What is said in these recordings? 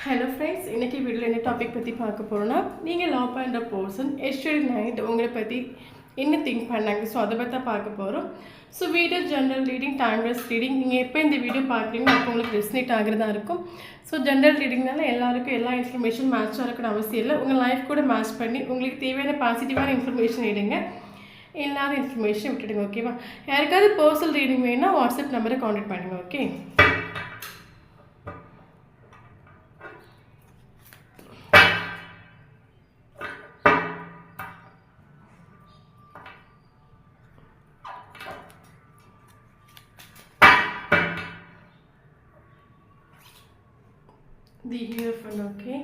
Hello friends, இன்றைக்கி வீடியோவில் என்ன டாபிக் பற்றி பார்க்க போகிறோன்னா, நீங்கள் லவ் பண்ணுற பர்சன் எஸ்டர்டே நைட் உங்களை பற்றி என்ன திங்க் பண்ணாங்க. ஸோ அதை பற்றி தான் பார்க்க போகிறோம். So video general reading, timeless reading. நீங்கள் எப்போ இந்த வீடியோ பார்க்குறீங்களோ அப்போ உங்களுக்கு ரெஸ்னேட் ஆகிறதா இருக்கும். ஸோ ஜென்ரல் ரீடிங்னால எல்லாருக்கும் எல்லா இன்ஃபர்மேஷன் மேட்சாக இருக்கணும் அவசியம் இல்லை. உங்கள் லைஃப் கூட மேட்ச் பண்ணி உங்களுக்கு தேவையான பாசிட்டிவான இன்ஃபர்மேஷன் எடுங்க, இல்லாத இன்ஃபர்மேஷன் விட்டுடுங்க. ஓகேவா? யாருக்காவது பர்சனல் ரீடிங் வேணும்னா வாட்ஸ்அப் நம்பரை காண்டாக்ட் பண்ணுங்கள். Okay, the Hierophant. Okay,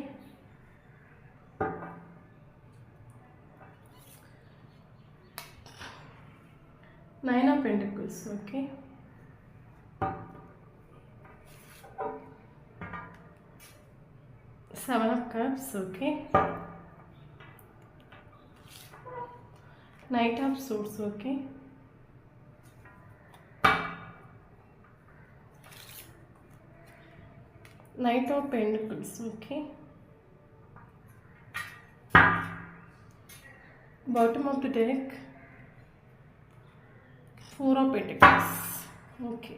Nine of Pentacles. Okay, Seven of Cups. Okay, Knight of Swords. Okay, Knight of Pentacles. Okay, bottom of the deck, Four of Pentacles. Okay,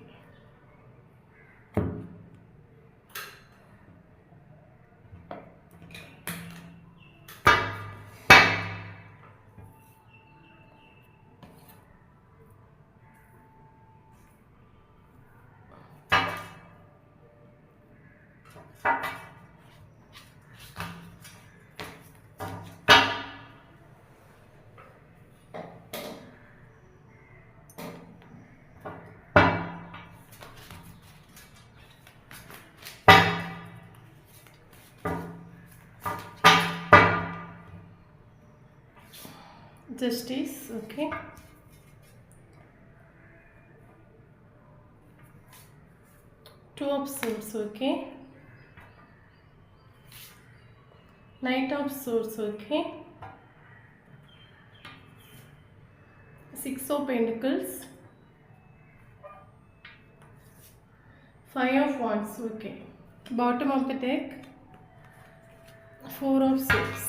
Justice. Okay, Two of Swords. Okay, Knight of Swords. Okay, Six of Pentacles, Five of Wands. Okay, bottom of the deck, Four of Swords.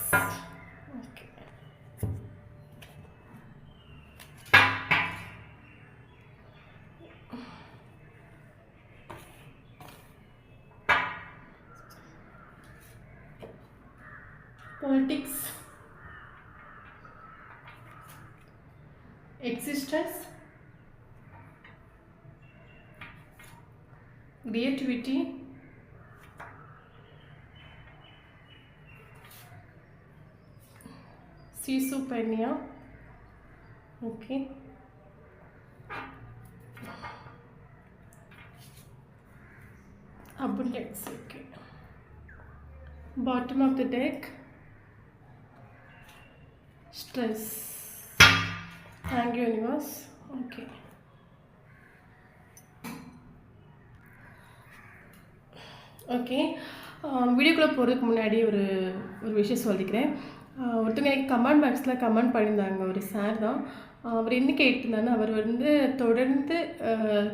Okay, Politics, Existence, Creativity, Schizophrenia. Okay, Abundance. Okay, bottom of the deck, Stress. Thank you, universe. Okay, okay, வீடியோக்குள்ளே போகிறதுக்கு முன்னாடி ஒரு விஷயம் சொல்லிக்கிறேன். ஒருத்தவங்க எனக்கு comment பாக்ஸில் comment பண்ணியிருந்தாங்க. ஒரு சார் தான். அவர் என்ன கேட்டிருந்தாருன்னா, அவர் வந்து தொடர்ந்து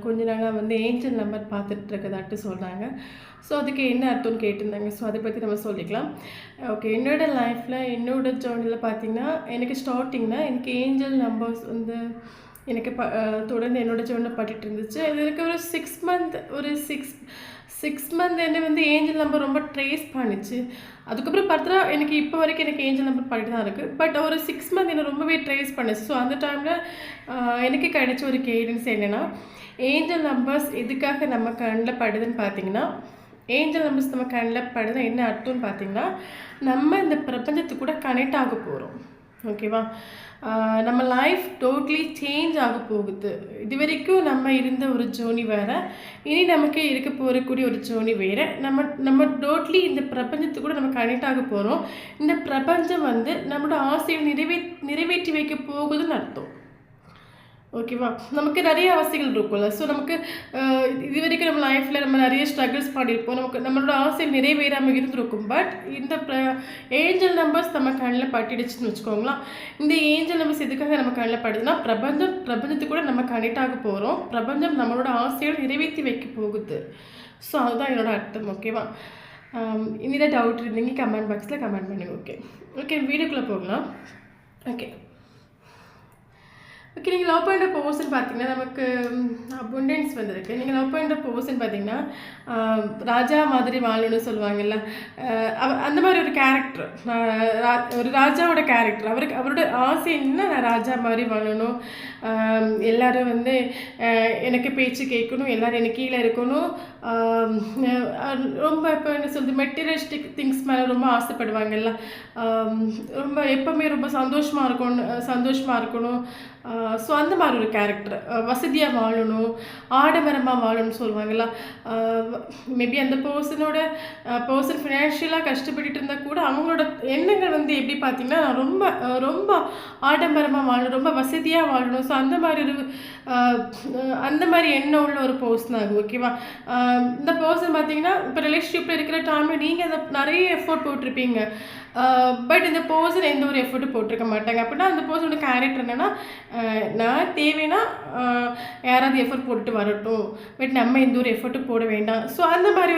கொஞ்ச நாளாக வந்து ஏஞ்சல் நம்பர் பார்த்துட்டு இருக்கதாட்டு சொல்கிறாங்க. ஸோ அதுக்கு என்ன அர்த்தம்னு கேட்டிருந்தாங்க. ஸோ அதை பற்றி நம்ம சொல்லிக்கலாம். ஓகே, என்னோடய லைஃப்பில் என்னோடய ஜேர்னியில் பார்த்திங்கன்னா, எனக்கு ஸ்டார்டிங்கில் எனக்கு ஏஞ்சல் நம்பர்ஸ் வந்து எனக்கு தொடர்ந்து என்னோடய ஜேர்னில் பட்டுட்டு இருந்துச்சு. இது எனக்கு ஒரு 6 மந்த் என்ன வந்து ஏஞ்சல் நம்பர் ரொம்ப ட்ரேஸ் பண்ணிச்சு. அதுக்கப்புறம் பார்த்தா எனக்கு இப்போ வரைக்கும் எனக்கு ஏஞ்சல் நம்பர் பண்ணிட்டு தான் இருக்குது. பட் ஒரு 6 மந்த் என்ன ரொம்பவே ட்ரேஸ் பண்ணிச்சு. ஸோ அந்த டைமில் எனக்கு கிடைச்ச ஒரு கைடன்ஸ் என்னென்னா, ஏஞ்சல் நம்பர்ஸ் எதுக்காக நம்ம கண்ணில் படுதுன்னு பார்த்தீங்கன்னா, ஏஞ்சல் நம்பர்ஸ் நம்ம கண்ணில் படுதுன்னா என்ன அர்த்தம்னு பார்த்தீங்கன்னா, நம்ம இந்த பிரபஞ்சத்துக்கு கூட கனெக்ட் ஆக போகிறோம். ஓகேவா? நம்ம லைஃப் டோட்லி சேஞ்ச் ஆக போகுது. இது வரைக்கும் நம்ம இருந்த ஒரு ஜேர்னி வேறு, இனி நமக்கு இருக்க போகக்கூடிய ஒரு ஜேர்னி வேறு. நம்ம டோட்லி இந்த பிரபஞ்சத்துக்கு கூட நம்ம கனெக்ட் ஆக போகிறோம். இந்த பிரபஞ்சம் வந்து நம்மளோட ஆசையை நிறைவேற்றி வைக்க போகுதுன்னு அர்த்தம். ஓகேவா? நமக்கு நிறைய ஆசைகள் இருக்கும்ல. ஸோ நமக்கு இது வரைக்கும் நம்ம லைஃப்பில் நம்ம நிறைய ஸ்ட்ரகிள்ஸ் பண்ணியிருப்போம். நம்மளோட ஆசை நிறைவேறாமல் இருந்திருக்கும். பட் இந்த ஏஞ்சல் நம்பர்ஸ் நம்ம கண்ணில் பட்டிடுச்சுன்னு வச்சுக்கோங்களேன். இந்த ஏஞ்சல் நம்பர்ஸ் எதுக்காக நம்ம கண்ணில் படுதுன்னா, பிரபஞ்சத்துக்கு கூட நம்ம கனெக்ட் ஆக போகிறோம். பிரபஞ்சம் நம்மளோட ஆசையை நிறைவேற்றி வைக்க போகுது. ஸோ அதுதான் என்னோட அர்த்தம். ஓகேவா? இனிதான் டவுட் இருந்தீங்க கமெண்ட் பாக்ஸில் கமெண்ட் பண்ணுங்கள். ஓகே ஓகே வீடியோக்குள்ளே போகலாம். ஓகே ஓகே நீங்கள் லவ் பண்ணுற பர்சன் பார்த்தீங்கன்னா நமக்கு அபுண்டன்ஸ் வந்திருக்கு. நீங்கள் லவ் பண்ணுற பர்சன் பார்த்தீங்கன்னா ராஜா மாதிரி வாழணும்னு சொல்லுவாங்கல்ல, அந்த மாதிரி ஒரு கேரக்டர், ஒரு ராஜாவோட கேரக்டர். அவரோட ஆசை என்ன, நான் ராஜா மாதிரி வாழணும், எல்லோரும் வந்து எனக்கு பேச்சு கேட்கணும், எல்லோரும் எனக்கு கீழே இருக்கணும், ரொம்ப இப்போ என்ன சொல்கிறது மெட்டீரியலிஸ்டிக் திங்ஸ் மேலே ரொம்ப ஆசைப்படுவாங்கல்ல, ரொம்ப எப்போவுமே ரொம்ப சந்தோஷமாக இருக்கணும். ஸோ அந்த மாதிரி ஒரு கேரக்டர், வசதியாக வாழணும், ஆடம்பரமாக வாழணும்னு சொல்லுவாங்கள்ல. மேபி அந்த பர்சன் ஃபினான்ஷியலாக கஷ்டப்பட்டுட்டு இருந்தால் கூட அவங்களோட எண்ணங்கள் வந்து எப்படி பார்த்திங்கன்னா ரொம்ப ரொம்ப ஆடம்பரமாக வாழணும், ரொம்ப வசதியாக வாழணும். ஸோ அந்த மாதிரி எண்ணம் உள்ள ஒரு பர்சன் ஆகும். ஓகேவா? இந்த பர்சன் பார்த்தீங்கன்னா இப்போ ரிலேஷன்ஷிப்பில் இருக்கிற டைமில் நீங்கள் அதை நிறைய எஃபோர்ட் போட்டிருப்பீங்க, பட் இந்த பர்சன் எந்த ஒரு எஃபர்ட்டும் போட்டிருக்க மாட்டாங்க. அப்படின்னா அந்த பர்சனோட கேரக்டர் என்னென்னா, நான் தேவைன்னா யாராவது எஃபர்ட் போட்டுட்டு வரட்டும், பட் நம்ம எந்த ஒரு எஃபர்ட்டும் போட வேண்டாம். ஸோ அந்த மாதிரி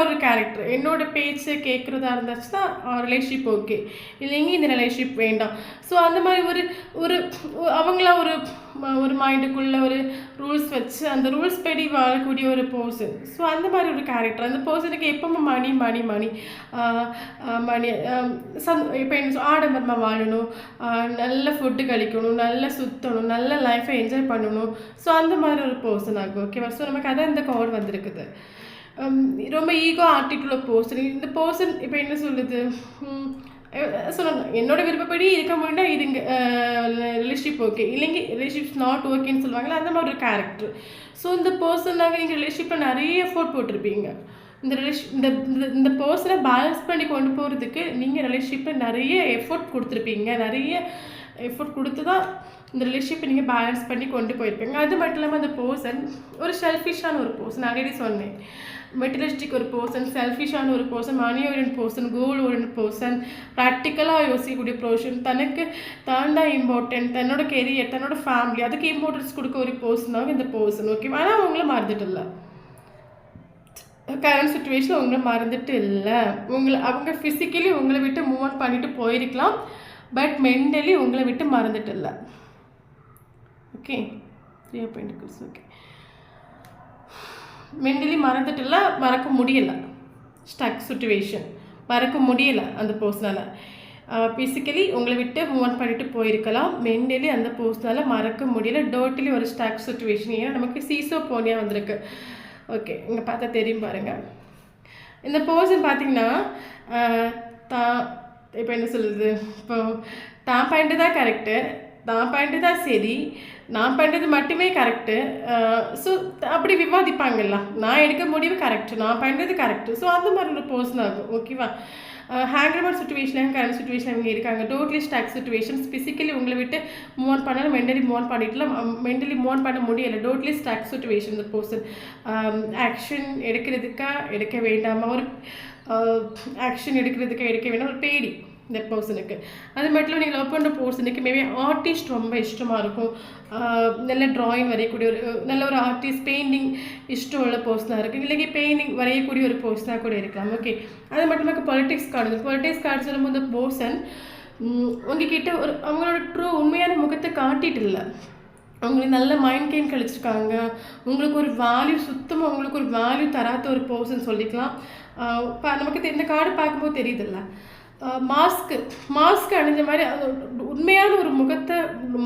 ஒரு கேரக்டர். என்னோட பேச்சு கேட்குறதா இருந்துச்சுன்னா ரிலேஷன்ஷிப் ஓகே, இல்லைங்க இந்த ரிலேஷன்ஷிப் வேண்டாம். ஸோ அந்த மாதிரி ஒரு அவங்களா ஒரு மைண்டுக்குள்ளே ஒரு ரூல்ஸ் வச்சு அந்த ரூல்ஸ் படி வாழக்கூடிய ஒரு பர்சன். ஸோ அந்த மாதிரி ஒரு கேரக்டர். அந்த பர்சனுக்கு எப்பவுமே மணி இப்போ என்ன ஆடம்பரமாக வாழணும், நல்ல ஃபுட்டு கழிக்கணும், நல்லா சுற்றணும், நல்ல லைஃப்பை என்ஜாய் பண்ணணும். ஸோ அந்த மாதிரி ஒரு பர்சன் ஆகும். ஓகேவா? ஸோ நமக்கு அதான் இந்த கார்டு வந்திருக்குது. ரொம்ப ஈகோ ஆட்டிடியூட் பர்சன். இந்த பர்சன் இப்போ என்ன சொல்லுது, சொல்லணும் என்னோட விருப்பப்படி இருக்க முடியும்னா இதுங்க ரிலேஷன்ஷிப் ஓகே, இல்லைங்க ரிலேஷன்ஷிப்ஸ் நாட் ஓகேன்னு சொல்லுவாங்களா, அந்த மாதிரி ஒரு கேரக்டர். ஸோ இந்த பர்சனாக நீங்கள் ரிலேஷன்ஷிப்பில் நிறைய எஃபோர்ட் போட்டிருப்பீங்க. இந்த பர்சனை பேலன்ஸ் பண்ணி கொண்டு போகிறதுக்கு நீங்கள் ரிலேஷன்ஷிப்பில் நிறைய எஃபோர்ட் கொடுத்துருப்பீங்க. நிறைய எஃபோர்ட் கொடுத்து தான் இந்த ரிலேஷன்ஷிப்பை நீங்கள் பேலன்ஸ் பண்ணி கொண்டு போயிருப்பீங்க. அது மட்டும் இல்லாமல் அந்த பர்சன் ஒரு செல்ஃபிஷான ஒரு பர்சன். ஆல்ரெடி சொன்னேன், மெட்டீரியலிஸ்டிக் ஒரு பர்சன், செல்ஃபிஷான ஒரு பர்சன், மணி ஓரியன்ட் பர்சன், கோல் ஓரியன்ட் பர்சன், ப்ராக்டிக்கலாக யோசிக்கக்கூடிய பர்சன், தனக்கு தான் இம்பார்ட்டன்ட், தன்னோட கெரியர், தன்னோட ஃபேமிலி அதுக்கு இம்பார்ட்டன்ஸ் கொடுக்க ஒரு பர்சனாக இந்த பர்சன். ஓகே, ஆனால் அவங்கள மறந்துட்டு இல்லை, கரண்ட் சுச்சுவேஷனில் உங்களை மறந்துட்டு இல்லை. அவங்க ஃபிசிக்கலி உங்களை விட்டு மூவ் ஆன் பண்ணிட்டு போயிருக்கலாம், பட் மென்டலி உங்களை விட்டு மறந்துட்டு இல்லை. Okay, 3 of Pentacles. Okay, mentally மறந்துட்டு இல்லை, மறக்க முடியலை, ஸ்டக் சுச்சுவேஷன், மறக்க முடியலை அந்த பர்சனால். ஃபிசிக்கலி உங்களை விட்டு மூவ் ஆன் பண்ணிட்டு போயிருக்கலாம், மென்டலி அந்த பர்சனால் மறக்க முடியலை, டோட்டலி ஒரு ஸ்டக் சுச்சுவேஷன். ஏன்னா நமக்கு சீசோ போனியாக வந்திருக்கு. ஓகே, இங்கே பார்த்தா தெரியும் பாருங்கள். இந்த பர்சன் பார்த்தீங்கன்னா இப்போ என்ன சொல்லுது, இப்போ தான் பண்ணுறது தான் கரெக்டு, நான் பண்ணுறது தான் சரி, நான் பண்ணுறது மட்டுமே கரெக்டு. ஸோ அப்படி விவாதிப்பாங்கல்ல, நான் எடுக்க முடிவு கரெக்டு, நான் பண்ணுறது கரெக்டு. ஸோ அந்த மாதிரி ஒரு பர்சன் ஆகும். ஓகேவா? ஹேங்கர்மேன் சுச்சுவேஷன், கரண்ட் சுச்சுவேஷன் இவங்க இருக்காங்க. Totally stock situations. ஃபிசிக்கலி உங்களை விட்டு மூவ் ஆன் பண்ணாலும் மென்டலி மூவ் ஆன் பண்ணிடலாம், மென்டலி மூவ் ஆன் பண்ண முடியலை. Totally stuck situation. இந்த பர்சன் ஆக்ஷன் எடுக்கிறதுக்கா எடுக்க வேண்டாமா, ஒரு ஆக்ஷன் எடுக்கிறதுக்கா எடுக்க வேண்டாம், ஒரு பேடி இந்த பர்சனுக்கு. அது மட்டும் நீங்கள் லவ் பண்ணுற பர்சனுக்கு மேபி ஆர்டிஸ்ட் ரொம்ப இஷ்டமாக இருக்கும், நல்ல ட்ராயிங் வரையக்கூடிய நல்ல ஒரு ஆர்டிஸ்ட், பெயிண்டிங் இஷ்டம் உள்ள பர்சனாக இருக்குது, இல்லைங்க பெயிண்டிங் வரையக்கூடிய ஒரு பர்சனாக கூட இருக்கலாம். ஓகே, அது மட்டும் இல்லாமல் பொலிட்டிக்ஸ் கார்டு சொல்லும்போது இந்த பர்சன் உங்ககிட்ட அவங்களோட உண்மையான முகத்தை காட்டிட்டு இல்லை, அவங்களுக்கு நல்ல மைண்ட் கேம் கழிச்சிருக்காங்க, உங்களுக்கு ஒரு வேல்யூ சுத்தமாக உங்களுக்கு ஒரு வேல்யூ தராத ஒரு பர்சன் சொல்லிக்கலாம். நமக்கு இந்த கார்டு பார்க்கும்போது தெரியுதில்ல, மாஸ்க் அணிஞ்ச மாதிரி உண்மையான ஒரு முகத்தை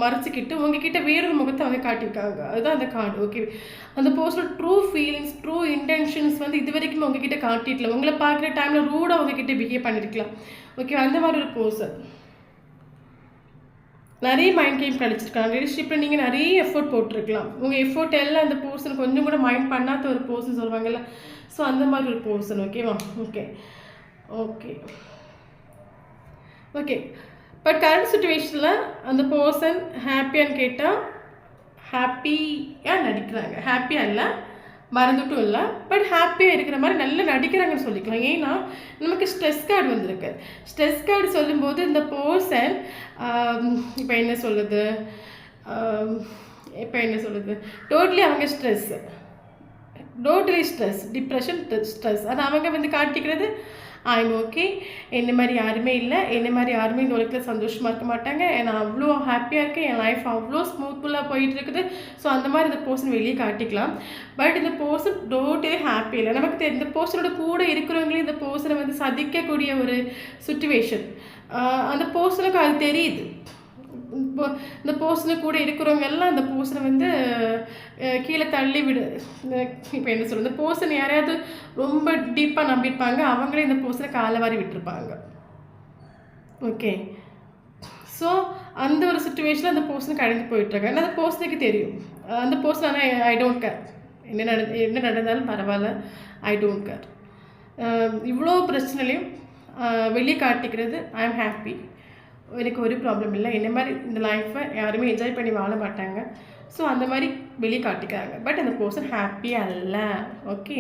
மறைச்சிக்கிட்டு உங்ககிட்ட வேறொரு முகத்தை அவங்க காட்டியிருக்காங்க. அதுதான் அந்த கார்டு. ஓகே, அந்த பர்சனோட ட்ரூ ஃபீலிங்ஸ், ட்ரூ இன்டென்ஷன்ஸ் வந்து இது வரைக்கும் உங்ககிட்ட காட்டிடல. உங்களை பார்க்குற டைமில் ரூடாக உங்ககிட்ட பிஹேவ் பண்ணியிருக்கலாம். ஓகே, அந்த மாதிரி ஒரு பர்சன் நிறைய மைண்ட் கேம் கழிச்சிருக்காங்க. ரிலேஷன்ஷிப்பில் நீங்கள் நிறைய எஃபோர்ட் போட்டிருக்கலாம், உங்கள் எஃபோர்ட் எல்லாம் அந்த பர்சன் கொஞ்சம் கூட மைண்ட் பண்ணாத ஒரு பர்சன் சொல்லுவாங்கல்ல. ஸோ அந்த மாதிரி ஒரு பர்சன். ஓகேவா? Okay okay okay but current சுச்சுவேஷனில் அந்த பர்சன் ஹாப்பியான்னு கேட்டால் ஹாப்பியாக நடிக்கிறாங்க. ஹாப்பியாக இல்லை, மறந்துட்டும் இல்லை, பட் ஹாப்பியாக இருக்கிற மாதிரி நல்லா நடிக்கிறாங்கன்னு சொல்லிக்கலாம். ஏன்னா நமக்கு ஸ்ட்ரெஸ் கார்டு வந்திருக்கு. ஸ்ட்ரெஸ் கார்டு சொல்லும்போது இந்த பர்சன் இப்போ என்ன சொல்லுது டோட்டலி அவங்க stress totally stress, depression, stress. அது அவங்க வந்து காட்டிக்கிறது ஐம் ஓகே, என்ன மாதிரி யாருமே இல்லை, என்ன மாதிரி யாருமே இந்த உலகத்தில் சந்தோஷமாக இருக்க மாட்டாங்க, நான் அவ்வளோ ஹாப்பியாக இருக்கேன், என் லைஃப் அவ்வளோ ஸ்மூத்ஃபுல்லாக போயிட்டு இருக்குது. ஸோ அந்த மாதிரி இந்த பர்சன் வெளியே காட்டிக்கலாம். பட் இந்த பர்சன் டோட்டலி ஹாப்பி இல்லை. நமக்கு இந்த பர்சனோட கூட இருக்கிறவங்களே இந்த பர்சனை வந்து சதிக்கக்கூடிய ஒரு சுச்சுவேஷன் அந்த பர்சனுக்கு அது தெரியுது. இப்போ இந்த பர்சனு கூட இருக்கிறவங்க எல்லாம் அந்த பர்சனை வந்து கீழே தள்ளி விடு. இப்போ என்ன சொல்கிறது, இந்த பர்சன் யாரையாவது ரொம்ப டீப்பாக நம்பியிருப்பாங்க, அவங்களே இந்த பர்சனை காலை வாரி விட்டுருப்பாங்க. ஓகே, ஸோ அந்த ஒரு சுச்சுவேஷனில் அந்த பர்சனை கடந்து போயிட்டுருக்காங்க. அந்த பர்சனுக்கு தெரியும், அந்த பர்சன் ஆனால் ஐ டோன்ட் கேர், என்ன நடந்தாலும் பரவாயில்ல, ஐ டோன்ட் கேர். இவ்வளோ பிரச்சனைலையும் வெளியே காட்டிக்கிறது ஐ ஆம் ஹாப்பி, எனக்கு ஒரு ப்ராப்ளம் இல்லை, என்ன மாதிரி இந்த லைஃப்பை யாருமே என்ஜாய் பண்ணி வாழ மாட்டாங்க. ஸோ அந்த மாதிரி வெளியே காட்டிக்கிறாங்க. பட் அந்த பர்சன் ஹாப்பியாக இல்லை. ஓகே,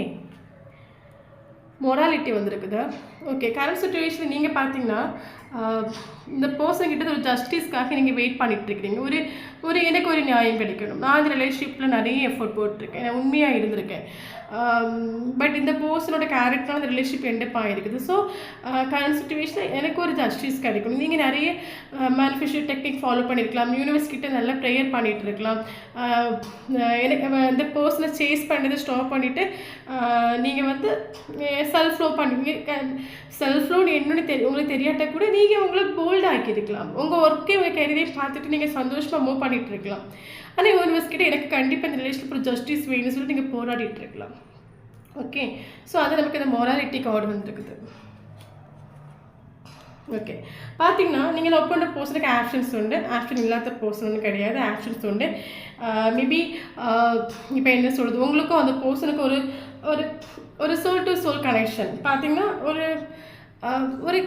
மொராலிட்டி வந்துருக்குது. ஓகே, கரண்ட் சுச்சுவேஷன் நீங்கள் பார்த்தீங்கன்னா இந்த பர்சன்கிட்ட ஒரு ஜஸ்டிஸ்க்காக நீங்கள் வெயிட் பண்ணிகிட்ருக்கிறீங்க. ஒரு எனக்கு ஒரு நியாயம் கிடைக்கணும். நான் இந்த ரிலேஷன்ஷிப்பில் நிறைய எஃபோர்ட் போட்டிருக்கேன், நான் உண்மையாக இருந்திருக்கேன். பட் இந்த பர்சனோட கேரக்டரான அந்த ரிலேஷன்ஷிப் எண்டப் ஆகிருக்குது. ஸோ கரண்ட் சுச்சுவேஷனில் எனக்கு ஒரு ஜஸ்டிஸ் கிடைக்கணும். நீங்கள் நிறைய மேனிஃபெஸ்டோ டெக்னிக் ஃபாலோ பண்ணியிருக்கலாம், யூனிவர்ஸ் கிட்ட நல்லா ப்ரேயர் பண்ணிகிட்டு இருக்கலாம். எனக்கு இந்த பர்சனை சேஸ் பண்ணதை ஸ்டாப் பண்ணிவிட்டு நீங்கள் வந்து செல்ஃப் லோ பண்ணுவீங்க. செல்ஃப் லோன்னு என்னன்னு உங்களுக்கு தெரியாட்ட கூட நீங்கள் உங்களை போல்ட் ஆக்கியிருக்கலாம். உங்கள் ஒர்க்கே உங்கள் கரியரையும் பார்த்துட்டு நீங்கள் சந்தோஷமாக மூவ் பண்ணிகிட்டு இருக்கலாம். ஆனால் யூனிவர்ஸ் கிட்ட எனக்கு கண்டிப்பாக இந்த ரிலேஷன்ஷிப் ஒரு ஜஸ்டிஸ் வேணும்னு சொல்லிட்டு நீங்கள் போராடிட்டு இருக்கலாம். ஓகே, ஸோ அது நமக்கு இந்த மொராலிட்டி கார்டு வந்துருக்குது. ஓகே, பார்த்தீங்கன்னா நீங்கள் லவ் பண்ணுற பர்சனுக்கு ஆப்ஷன்ஸ் உண்டு, ஆப்ஷன் இல்லாத பர்சன் ஒன்றும் கிடையாது, ஆப்ஷன்ஸ் உண்டு. மேபி இப்போ என்ன சொல்கிறது, உங்களுக்கும் அந்த பர்சனுக்கு ஒரு ஒரு ஒரு சோல் டு சோல் கனெக்ஷன். பார்த்தீங்கன்னா ஒரு ஒரு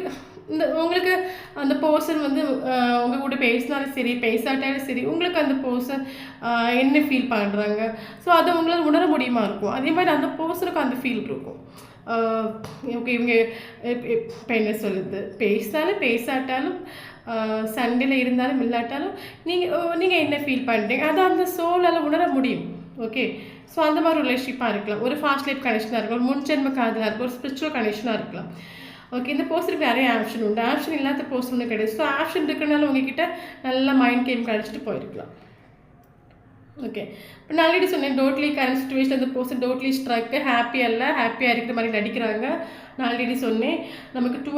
இந்த உங்களுக்கு அந்த பர்சன் வந்து உங்கள் கூட பேசினாலும் சரி, பேசாட்டாலும் சரி, உங்களுக்கு அந்த பர்சன் என்ன ஃபீல் பண்ணுறாங்க, ஸோ அதை உங்களால் உணர முடியுமா இருக்கும். அதே மாதிரி அந்த பர்சனுக்கும் அந்த ஃபீல் இருக்கும். ஓகே, இவங்க இப்போ என்ன சொல்லுது, பேசினாலும் பேசாட்டாலும், சண்டையில் இருந்தாலும் இல்லாட்டாலும் நீங்கள் என்ன ஃபீல் பண்ணுறீங்க அதை அந்த சோலால் உணர முடியும். ஓகே, ஸோ அந்த மாதிரி ரிலேஷன்ஷிப்பாக இருக்கலாம், ஒரு ஃபாஸ்ட் லைஃப் கனெக்ஷனாக இருக்கலாம், ஒரு முன்ஜென்ம காதலாக இருக்கும், ஒரு ஸ்பிரிச்சுவல் கனெக்ஷனாக இருக்கலாம். ஓகே, இந்த பர்சனுக்கு நிறைய ஆப்ஷன் உண்டு, ஆப்ஷன் இல்லாத பர்சன் ஒன்று கிடையாது. ஸோ ஆப்ஷன் இருக்கிறனால உங்ககிட்ட நல்ல மைண்ட் கேம் கிடச்சிட்டு போயிருக்கலாம். ஓகே, இப்போ நான் ஆல்ரெடி சொன்னேன், டோட்லி கரண்ட் சுச்சுவேஷன் அந்த பர்சன் டோட்லி ஸ்ட்ரக்கு, ஹாப்பியாக இல்லை, ஹாப்பியாக இருக்கிற மாதிரி நடிக்கிறாங்க. நான் ஆல்ரெடி சொன்னேன், நமக்கு டூ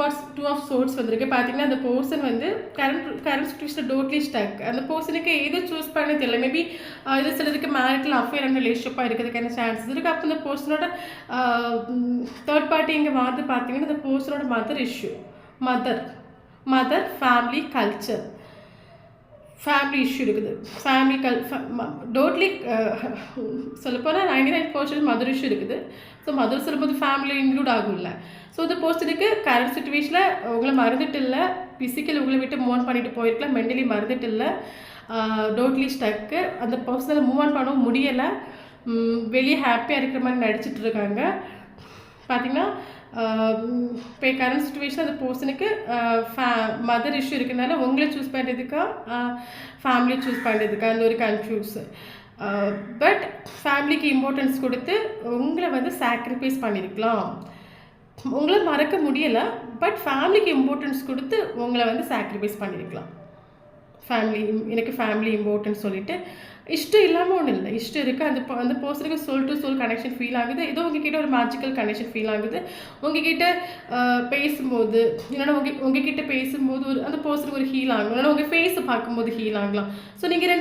ஆஃப் சோர்ஸ் வந்திருக்கு. பார்த்தீங்கன்னா அந்த பர்சன் வந்து கரண்ட் சுச்சுவேஷன் டோட்லி ஸ்ட்ரக். அந்த பர்சனுக்கு எது சூஸ் பண்ண தெரியல. மேபி இது சிலருக்கு மேரிட்டல் அஃபேர் அண்ட் ரிலேஷன்ஷிப்பாக இருக்கிறதுக்கான சான்சஸ் இருக்குது. அப்போ இந்த பர்சனோட தேர்ட் பார்ட்டி இங்கே வார்த்தை பார்த்தீங்கன்னா இந்த பர்சனோட mother issue, mother family culture, family issue இருக்குது. டோட்லி சொல்லப்போனால் 99% மதர் இஷ்யூ இருக்குது. ஸோ மதர் சொல்லும்போது ஃபேமிலி இன்க்ளூட் ஆகும்ல. ஸோ இந்த பர்சனுக்கு கரண்ட் சுச்சுவேஷனில் உங்களை மறந்துட்டு இல்லை, ஃபிசிக்கல் உங்களை விட்டு மூவ் ஆன் பண்ணிட்டு போயிருக்கலாம், மென்டலி மறந்துட்டு இல்லை, டோட்லி ஸ்டக்கு. அந்த பர்சனில் மூவ் ஆன் பண்ணவும் முடியலை, வெளியே ஹாப்பியாக இருக்கிற மாதிரி நடிச்சிட்டு இருக்காங்க. பார்த்திங்கன்னா இப்போ கரண்ட் சுச்சுவேஷன் அந்த பர்சனுக்கு மதர் இஷ்யூ இருக்கிறதுனால உங்களை சூஸ் பண்ணுறதுக்கா ஃபேமிலி சூஸ் பண்ணுறதுக்கா அந்த ஒரு கன்ஃபியூஸ். பட் ஃபேமிலிக்கு இம்பார்ட்டன்ஸ் கொடுத்து உங்களை வந்து சாக்ரிஃபைஸ் பண்ணியிருக்கலாம். உங்களை மறக்க முடியலை, பட் ஃபேமிலிக்கு இம்பார்ட்டன்ஸ் கொடுத்து உங்களை வந்து சாக்ரிஃபைஸ் பண்ணியிருக்கலாம். எனக்கு ஃபேமிலி இம்பார்ட்டன்ஸ் சொல்லிவிட்டு இஷ்டம் இல்லாமல் ஒன்றும் இல்லை, இஷ்டம் இருக்குது. அந்த பர்சனுக்கு soul to soul connection feel ஆகுது. ஏதோ உங்ககிட்ட ஒரு மேஜிக்கல் கனெக்ஷன் ஃபீல் ஆகுது. உங்ககிட்ட பேசும்போது, இல்லைன்னா உங்ககிட்ட பேசும்போது அந்த பர்சனுக்கு ஒரு ஹீல் ஆகும், இல்லைன்னா உங்கள் ஃபேஸை பார்க்கும்போது ஹீல் ஆகலாம். ஸோ நீங்கள்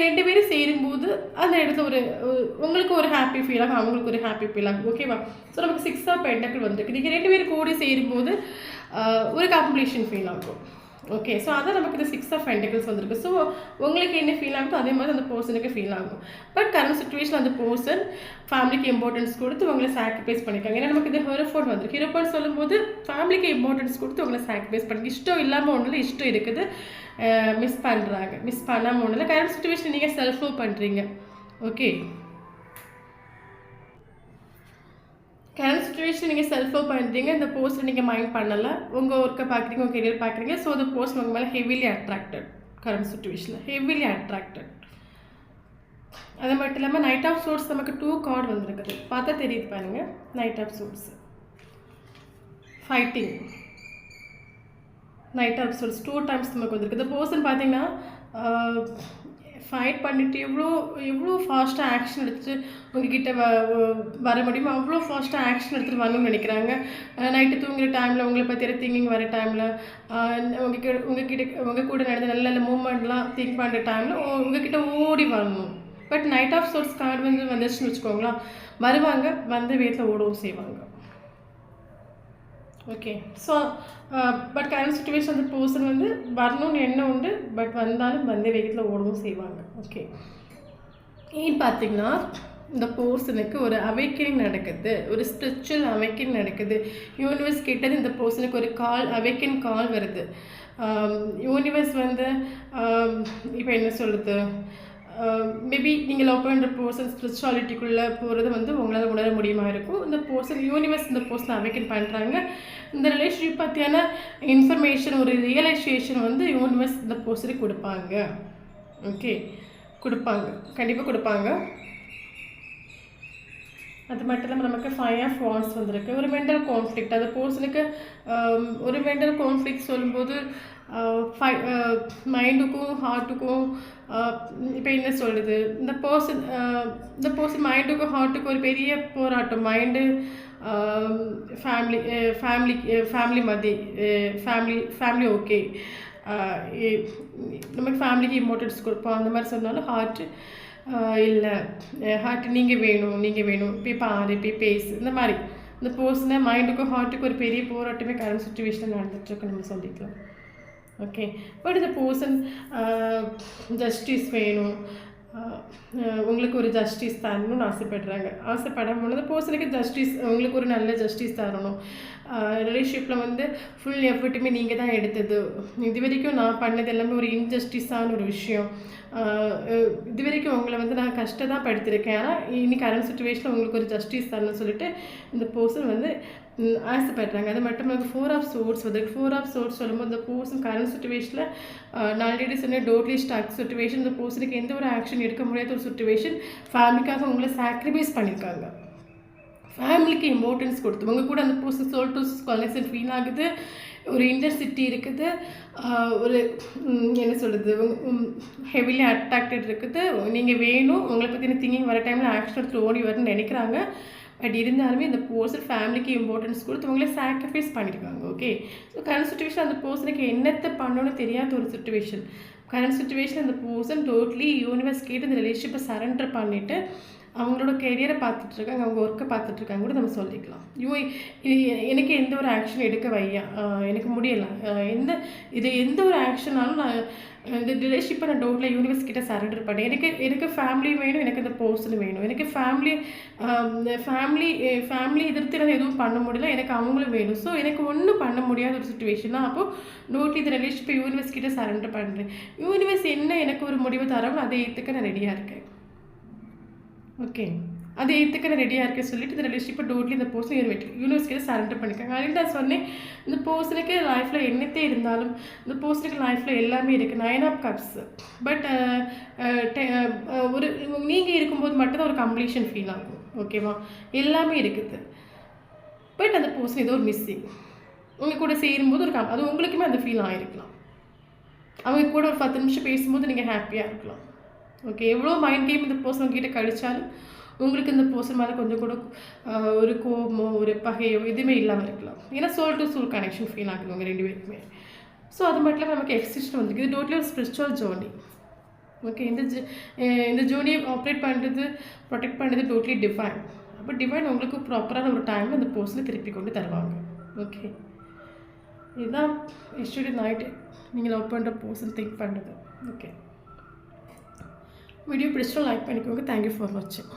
ரெண்டு பேரும் சேரும்போது அந்த இடத்துல உங்களுக்கு ஒரு ஹாப்பி ஃபீல் ஆகும், அவங்களுக்கு ஒரு ஹாப்பி ஃபீல் ஆகும். ஓகேவா? ஸோ நமக்கு 6 ஆஃப் பென்டக்கிள் வந்துருக்கு. நீங்கள் 2 பேரும் கூடி சேரும்போது ஒரு கம்ப்ளீஷன் ஃபீல் ஆகும். ஓகே, ஸோ அதான் நமக்கு இந்த 6 ஆஃப் பென்டக்கிள்ஸ் வந்திருக்கு. ஸோ உங்களுக்கு என்ன ஃபீல் ஆகுதோ அதே மாதிரி அந்த பர்சனுக்கு ஃபீல் ஆகும். பட் கரண்ட் சுச்சுவேஷன் அந்த பர்சன் ஃபேமிலிக்கு இம்பார்ட்டன்ஸ் கொடுத்து உங்களை சாக்ரிஃபைஸ் பண்ணிக்காங்க. ஏன்னா நமக்கு இந்த ஹீரோஃபோன் வந்துருக்கு. ஹீரோஃபோன் சொல்லும்போது ஃபேமிலிக்கு இம்பார்ட்டன்ஸ் கொடுத்து உங்களை சாக்ரிஃபைஸ் பண்ணி இஷ்டம் இல்லாமல் ஒன்றில் இஷ்டம் இருக்குது, மிஸ் பண்ணுறாங்க. மிஸ் பண்ணாமல் ஒன்றில் கரண்ட் சுச்சுவேஷன் நீங்கள் செல்ஃப் லவ் பண்ணுறீங்க. ஓகே, கரண்ட் சுச்சுவேஷன் நீங்கள் செல்ஃப் லவ் பண்ணுறீங்க, இந்த போஸ்ட்டை நீங்கள் மைண்ட் பண்ணலை, உங்கள் ஒர்க்கை பார்க்குறீங்க, உங்கள் கெரியர் பார்க்குறீங்க. ஸோ அந்த போஸ்ட் உங்கள் மேலே ஹெவிலி அட்ராக்டட். கரண்ட் சுச்சுவேஷனில் ஹெவிலி அட்ராக்டட். அது மட்டும் இல்லாமல் நைட் ஆஃப் சோர்ஸ் நமக்கு 2 கார்டு வந்திருக்குது, பார்த்தா தெரியுது பாருங்கள். Knight of swords, fighting, knight of swords 2 times நமக்கு வந்திருக்கு. இந்த பர்சன் பார்த்தீங்கன்னா ஃபைட் பண்ணிவிட்டு எவ்வளோ ஃபாஸ்ட்டாக ஆக்ஷன் எடுத்துகிட்டு உங்ககிட்ட வர முடியுமோ அவ்வளோ ஃபாஸ்ட்டாக ஆக்ஷன் எடுத்துகிட்டு வரணும்னு நினைக்கிறாங்க. நைட்டு தூங்குகிற டைமில் உங்களை பற்றி திங்கிங் வர டைமில் உங்கள் கூட நடந்த நல்ல நல்ல மூமெண்ட்லாம் திங்க் பண்ணுற டைமில் உங்ககிட்ட ஓடி வரணும். But knight of swords card வந்துச்சுன்னு வச்சுக்கோங்களேன், வருவாங்க, வந்து வீட்டில் ஓடவும் செய்வாங்க. Okay, so but current situation அந்த பர்சன் வரணும்னு எண்ணம் உண்டு, பட் வந்தாலும் வந்து வேகத்தில் ஓடவும் செய்வாங்க. ஓகே, ஏன்னு பார்த்தீங்கன்னா இந்த பர்சனுக்கு ஒரு அவேக்கனிங் நடக்குது, ஒரு ஸ்பிரிச்சுவல் அவேக்கனிங் நடக்குது. யூனிவர்ஸ் கிட்டது இந்த பர்சனுக்கு ஒரு அவேக்கன் கால் வருது. யூனிவர்ஸ் இப்போ என்ன சொல்கிறது, மேபி நீங்கள் லவ் பண்ணுற பர்சன் ஸ்பிரிச்சுவாலிட்டிக்குள்ளே போகிறது உங்களால் உணர முடியுமா இருக்கும். இந்த பர்சன் யூனிவர்ஸ் இந்த பர்சனை அவேக்கன் பண்ணுறாங்க. இந்த ரிலேஷன்ஷிப் பற்றியான இன்ஃபர்மேஷன், ஒரு ரியலைசேஷன் யூனிவர்ஸ் இந்த பர்சனுக்கு கொடுப்பாங்க. ஓகே, கொடுப்பாங்க, கண்டிப்பாக கொடுப்பாங்க. அது மட்டும் இல்லாமல் நமக்கு 5 ஆஃப் வாண்ட்ஸ் வந்திருக்கு. ஒரு மென்டல் கான்ஃப்ளிக்ட், அந்த பர்சனுக்கு ஒரு மென்டல் கான்ஃப்ளிக்ட் சொல்லும்போது மைண்டுக்கும் ஹார்ட்டுக்கும் இப்போ என்ன சொல்கிறது, இந்த பர்சன் மைண்டுக்கும் ஹார்ட்டுக்கும் ஒரு பெரிய போராட்டம். மைண்டு ஃபேமிலி மதி ஃபேமிலி ஓகே, நமக்கு ஃபேமிலிக்கு இம்பார்ட்டன்ஸ் கொடுப்போம். அந்த மாதிரி சொன்னாலும் ஹார்ட்டு இல்லை, ஹார்ட்டு நீங்கள் வேணும் போய் பாரு, போய் பேசு, இந்த மாதிரி இந்த பர்சனை மைண்டுக்கும் ஹார்ட்டுக்கும் ஒரு பெரிய போராட்டமே கரண்ட் சுச்சுவேஷனில் நடந்துட்டுருக்கு நம்ம சொல்லிக்கலாம். ஓகே, பட் இந்த பர்சன் ஜஸ்டிஸ் வேணும், உங்களுக்கு ஒரு ஜஸ்டிஸ் தரணும்னு ஆசைப்படாமல் இந்த பர்சனுக்கு ஜஸ்டிஸ், உங்களுக்கு ஒரு நல்ல ஜஸ்டிஸ் தரணும். ரிலேஷன்ஷிப்பில் ஃபுல் எஃபர்ட்டுமே நீங்கள் தான் எடுத்தது. இது வரைக்கும் நான் பண்ணது எல்லாமே ஒரு இன்ஜஸ்டிஸான ஒரு விஷயம். இது வரைக்கும் உங்களை நான் கஷ்டம் தான் படுத்திருக்கேன். ஆனால் இன்னைக்கு கரண்ட் சுச்சுவேஷனில் உங்களுக்கு ஒரு ஜஸ்டிஸ் தரணும்னு சொல்லிட்டு இந்த பர்சன் ஆசைப்படுறாங்க. அது மட்டும் இல்லாமல் 4 ஆஃப் சோர்ஸ் 4 ஆஃப் சோர்ஸ் சொல்லும்போது இந்த பர்சன் கரண்ட் சுச்சுவேஷனில் நான் ஆல்ரெடி சொன்னேன், டோட்லி ஸ்டாக் சுச்சுவேஷன். இந்த பர்சனுக்கு எந்த ஒரு ஆக்ஷன் எடுக்க முடியாத ஒரு சுச்சுவேஷன். ஃபேமிலிக்காக உங்களை சாக்ரிஃபைஸ் பண்ணியிருக்காங்க, ஃபேமிலிக்கு இம்பார்ட்டன்ஸ் கொடுத்து உங்கள் கூட அந்த person soul to connection feel ஆகுது, ஒரு இன்டர்சிட்டி இருக்குது, ஒரு என்ன சொல்கிறது, ஹெவிலி அட்ராக்டட் இருக்குது. நீங்கள் வேணும், உங்களை பற்றின திங்கிங் வர டைமில் ஆக்ஷன் எடுத்து ஓடி வரணும்னு நினைக்கிறாங்க. பட் இருந்தாலுமே இந்த பர்சன் ஃபேமிலிக்கு இம்பார்ட்டன்ஸ் கொடுத்து உங்களே சாக்ரிஃபைஸ் பண்ணியிருக்காங்க. ஓகே, ஸோ கரண்ட் சுச்சுவேஷன் அந்த பர்சனுக்கு என்னத்தை பண்ணணும்னு தெரியாத ஒரு சுச்சுவேஷன். கரண்ட் சுச்சுவேஷன் அந்த பர்சன் டோட்லி யூனிவர்ஸ் கேட்டு இந்த ரிலேஷன்ஷிப்பை சரண்டர் பண்ணிவிட்டு அவங்களோட கெரியரை பார்த்துட்ருக்காங்க, அவங்க ஒர்க்கை பார்த்துட்ருக்காங்க கூட நம்ம சொல்லிக்கலாம். எனக்கு எந்த ஒரு ஆக்ஷன் எடுக்க வையா, எனக்கு முடியலை, எந்த ஒரு ஆக்ஷனாலும் நான் இந்த ரிலேஷன்ஷிப்பை நான் டோட்டலாக யூனிவர்ஸ் கிட்ட சரண்டர் பண்ணேன். எனக்கு ஃபேமிலி வேணும், எனக்கு இந்த பர்சன் வேணும், எனக்கு ஃபேமிலி எதிர்த்து நான் எதுவும் பண்ண முடியல, எனக்கு அவங்களும் வேணும். ஸோ எனக்கு ஒன்றும் பண்ண முடியாத ஒரு சுச்சுவேஷன் தான். அப்போது டோட்லி இந்த ரிலேஷன்ஷிப்பை யூனிவர்ஸ் கிட்ட சரண்டர் பண்ணுறேன். யூனிவர்ஸ் என்ன எனக்கு ஒரு முடிவு தரவும் அதை ஏற்றுக்க நான் ரெடியாக இருக்கேன். ஓகே, அதை ஏற்றுக்க நான் ரெடியாக இருக்கேன் சொல்லிட்டு இந்த ரிலேஷன்ஷிப்பை டோட்லி இந்த பர்சன் யூனிவர்ஸ் கிட்ட சரண்டர் பண்ணிக்காங்க. அதுக்கு நான் சொன்னேன், இந்த பர்சனுக்கு லைஃப்பில் என்னத்தே இருந்தாலும் இந்த பர்சனுக்கு லைஃப்பில் எல்லாமே இருக்குது. 9 ஆஃப் கப்ஸ். பட் ஒரு நீங்கள் இருக்கும்போது மட்டும்தான் ஒரு கம்ப்ளீஷன் ஃபீல் ஆகும். ஓகேவா, எல்லாமே இருக்குது. பட் அந்த பர்சன் ஏதோ ஒரு மிஸ்ஸிங். உங்கள் கூட சேரும்போது அது உங்களுக்குமே அந்த ஃபீல் ஆகிருக்கலாம். அவங்க கூட ஒரு 10 நிமிஷம் பேசும்போது நீங்கள் ஹாப்பியாக இருக்கலாம். ஓகே, எவ்வளோ மைண்ட் கேம் இந்த பர்சன் கிட்ட கழிச்சாலும் உங்களுக்கு இந்த பர்சன் மேலே கொஞ்சம் கூட ஒரு கோபமோ ஒரு பகையோ எதுவுமே இல்லாமல் இருக்கலாம். ஏன்னா soul to soul connection feel ஆகுது உங்கள் 2 பேருக்குமே. ஸோ அது மட்டும் இல்லாமல் நமக்கு எக்ஸிஸ்டன் வந்துருக்கு. இது டோட்டலி ஒரு ஸ்பிரிச்சுவல் ஜேர்னி. ஓகே, இந்த ஜேர்னியை ஆப்ரேட் பண்ணுறது, ப்ரொடெக்ட் பண்ணுறது டோட்டலி டிவைன். அப்போ டிவைன் உங்களுக்கு ப்ராப்பரான ஒரு டைமில் அந்த பர்சனை திருப்பி கொண்டு தருவாங்க. ஓகே, இதுதான் எஸ்டர்டே நைட்டு நீங்கள் லவ் பண்ணுற பர்சன் திங்க் பண்ணுறது. ஓகே, வீடியோ பிடிச்சா லைக் பண்ணிக்கோங்க. தேங்க்யூ ஃபார் வாட்சிங்.